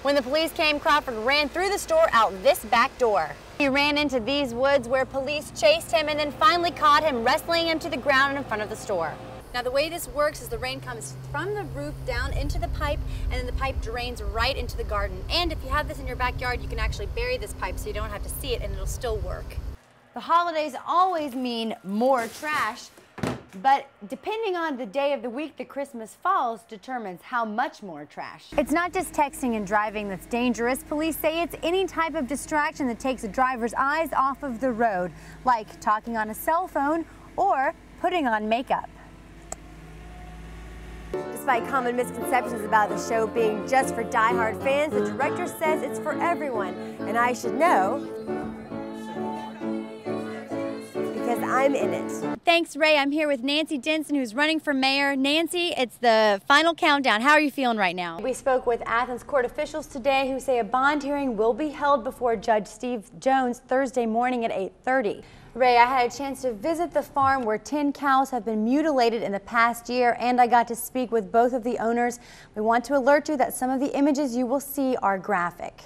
When the police came, Crawford ran through the store out this back door. He ran into these woods where police chased him and then finally caught him, wrestling him to the ground in front of the store. Now the way this works is the rain comes from the roof down into the pipe, and then the pipe drains right into the garden. And if you have this in your backyard, you can actually bury this pipe so you don't have to see it and it'll still work. The holidays always mean more trash, but depending on the day of the week that Christmas falls determines how much more trash. It's not just texting and driving that's dangerous. Police say it's any type of distraction that takes a driver's eyes off of the road, like talking on a cell phone or putting on makeup. Despite common misconceptions about the show being just for die-hard fans, the director says it's for everyone. And I should know, because I'm in it. Thanks, Ray. I'm here with Nancy Denson, who's running for mayor. Nancy, it's the final countdown. How are you feeling right now? We spoke with Athens court officials today who say a bond hearing will be held before Judge Steve Jones Thursday morning at 8:30. Ray, I had a chance to visit the farm where 10 cows have been mutilated in the past year, and I got to speak with both of the owners. We want to alert you that some of the images you will see are graphic.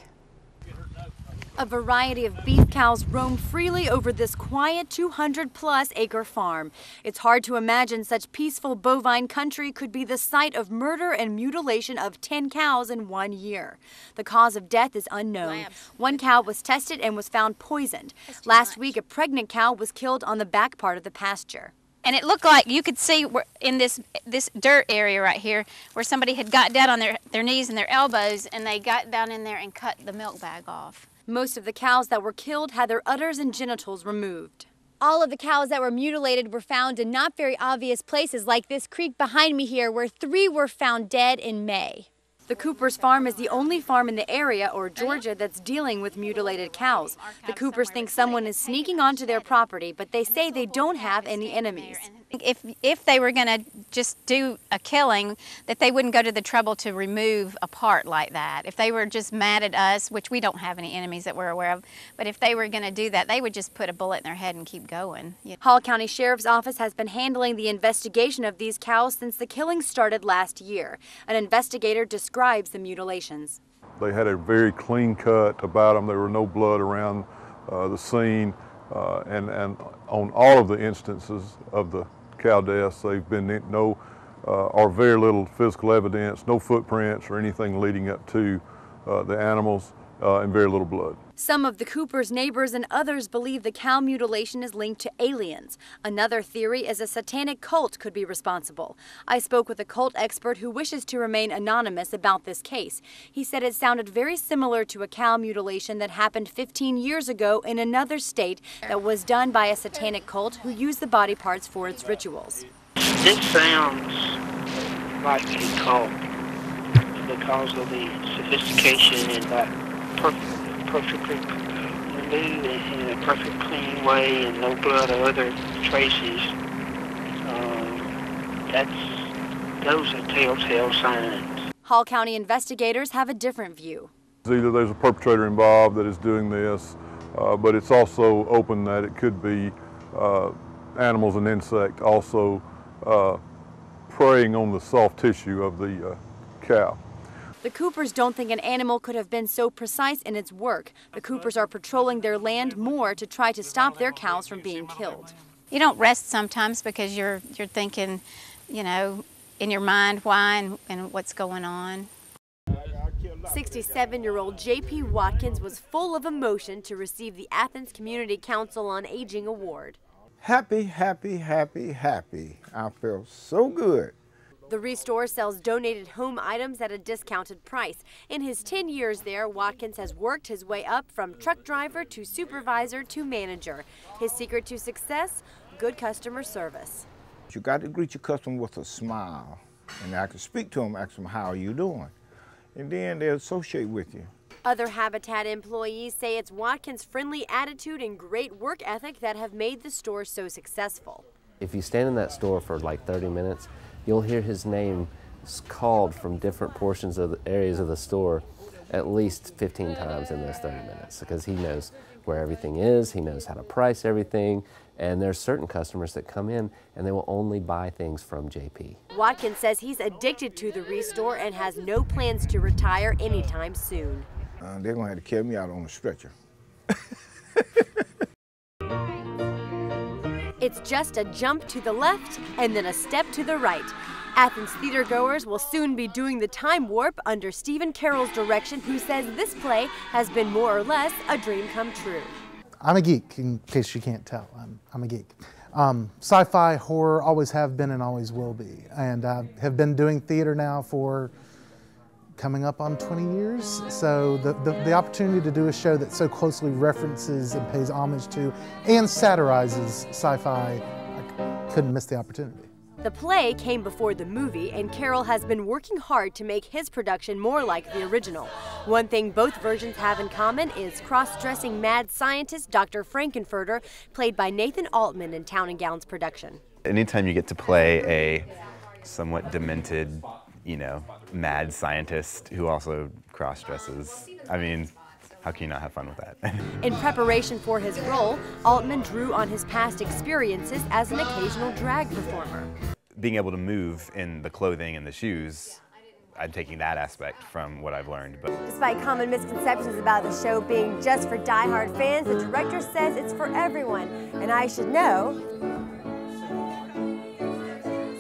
A variety of beef cows roam freely over this quiet 200-plus acre farm. It's hard to imagine such peaceful bovine country could be the site of murder and mutilation of 10 cows in 1 year. The cause of death is unknown. One cow was tested and was found poisoned. Last week, a pregnant cow was killed on the back part of the pasture. And it looked like you could see in this dirt area right here where somebody had got down on their knees and their elbows, and they got down in there and cut the milk bag off. Most of the cows that were killed had their udders and genitals removed. All of the cows that were mutilated were found in not very obvious places, like this creek behind me here, where 3 were found dead in May. The Coopers farm is the only farm in the area or Georgia that's dealing with mutilated cows. The Coopers think someone is sneaking onto their property, but they say they don't have any enemies. If they were going to just do a killing, that they wouldn't go to the trouble to remove a part like that. If they were just mad at us, which we don't have any enemies that we're aware of, but if they were going to do that, they would just put a bullet in their head and keep going. Hall County Sheriff's Office has been handling the investigation of these cows since the killings started last year. An investigator describes the mutilations. They had a very clean cut about them. There were no blood around the scene, and on all of the instances of the cow deaths, they've been no or very little physical evidence, no footprints or anything leading up to the animals, and very little blood. Some of the Coopers' neighbors and others believe the cow mutilation is linked to aliens. Another theory is a satanic cult could be responsible. I spoke with a cult expert who wishes to remain anonymous about this case. He said it sounded very similar to a cow mutilation that happened 15 years ago in another state that was done by a satanic cult who used the body parts for its rituals. This sounds like a cult because of the sophistication and that perfectly removed in a perfect clean way and no blood or other traces. Those are telltale signs. Hall County investigators have a different view. Either there's a perpetrator involved that is doing this, but it's also open that it could be animals and insects also preying on the soft tissue of the cow. The Coopers don't think an animal could have been so precise in its work. The Coopers are patrolling their land more to try to stop their cows from being killed. You don't rest sometimes because you're thinking, you know, in your mind why and what's going on. 67-year-old J.P. Watkins was full of emotion to receive the Athens Community Council on Aging Award. Happy, happy, happy, happy. I feel so good. The Restore sells donated home items at a discounted price. In his 10 years there, Watkins has worked his way up from truck driver to supervisor to manager. His secret to success? Good customer service. You got to greet your customer with a smile. And I can speak to them, ask them, how are you doing? And then they'll associate with you. Other Habitat employees say it's Watkins' friendly attitude and great work ethic that have made the store so successful. If you stand in that store for like 30 minutes, you'll hear his name called from different portions of the areas of the store at least 15 times in those 30 minutes because he knows where everything is, he knows how to price everything, And there's certain customers that come in and they will only buy things from JP. Watkins says he's addicted to the Restore and has no plans to retire anytime soon. They're gonna have to carry me out on a stretcher. It's just a jump to the left and then a step to the right. Athens theater goers will soon be doing the time warp under Stephen Carroll's direction, who says this play has been more or less a dream come true. I'm a geek, in case you can't tell. I'm a geek. Sci-fi, horror, always have been and always will be. And I have been doing theater now for coming up on 20 years. So the opportunity to do a show that so closely references and pays homage to and satirizes sci-fi, I couldn't miss the opportunity. The play came before the movie, and Carroll has been working hard to make his production more like the original. One thing both versions have in common is cross-dressing mad scientist Dr. Frankenfurter, played by Nathan Altman in Town and Gown's production. Anytime you get to play a somewhat demented, mad scientist who also cross-dresses, I mean, how can you not have fun with that? In preparation for his role, Altman drew on his past experiences as an occasional drag performer. Being able to move in the clothing and the shoes, I'm taking that aspect from what I've learned. But despite common misconceptions about the show being just for die-hard fans, the director says it's for everyone. And I should know,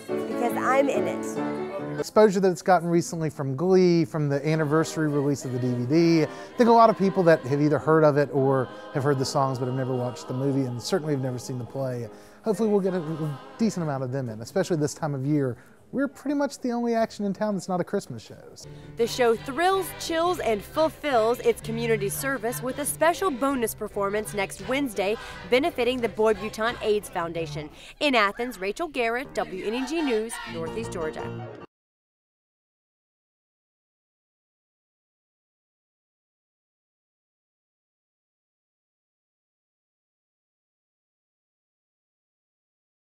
because I'm in it. Exposure that it's gotten recently from Glee, from the anniversary release of the DVD. I think a lot of people that have either heard of it or have heard the songs but have never watched the movie and certainly have never seen the play. Hopefully we'll get a decent amount of them in, especially this time of year. We're pretty much the only action in town that's not a Christmas show. The show thrills, chills, and fulfills its community service with a special bonus performance next Wednesday benefiting the Boy Buton AIDS Foundation. In Athens, Rachel Garrett, WNEG News, Northeast Georgia.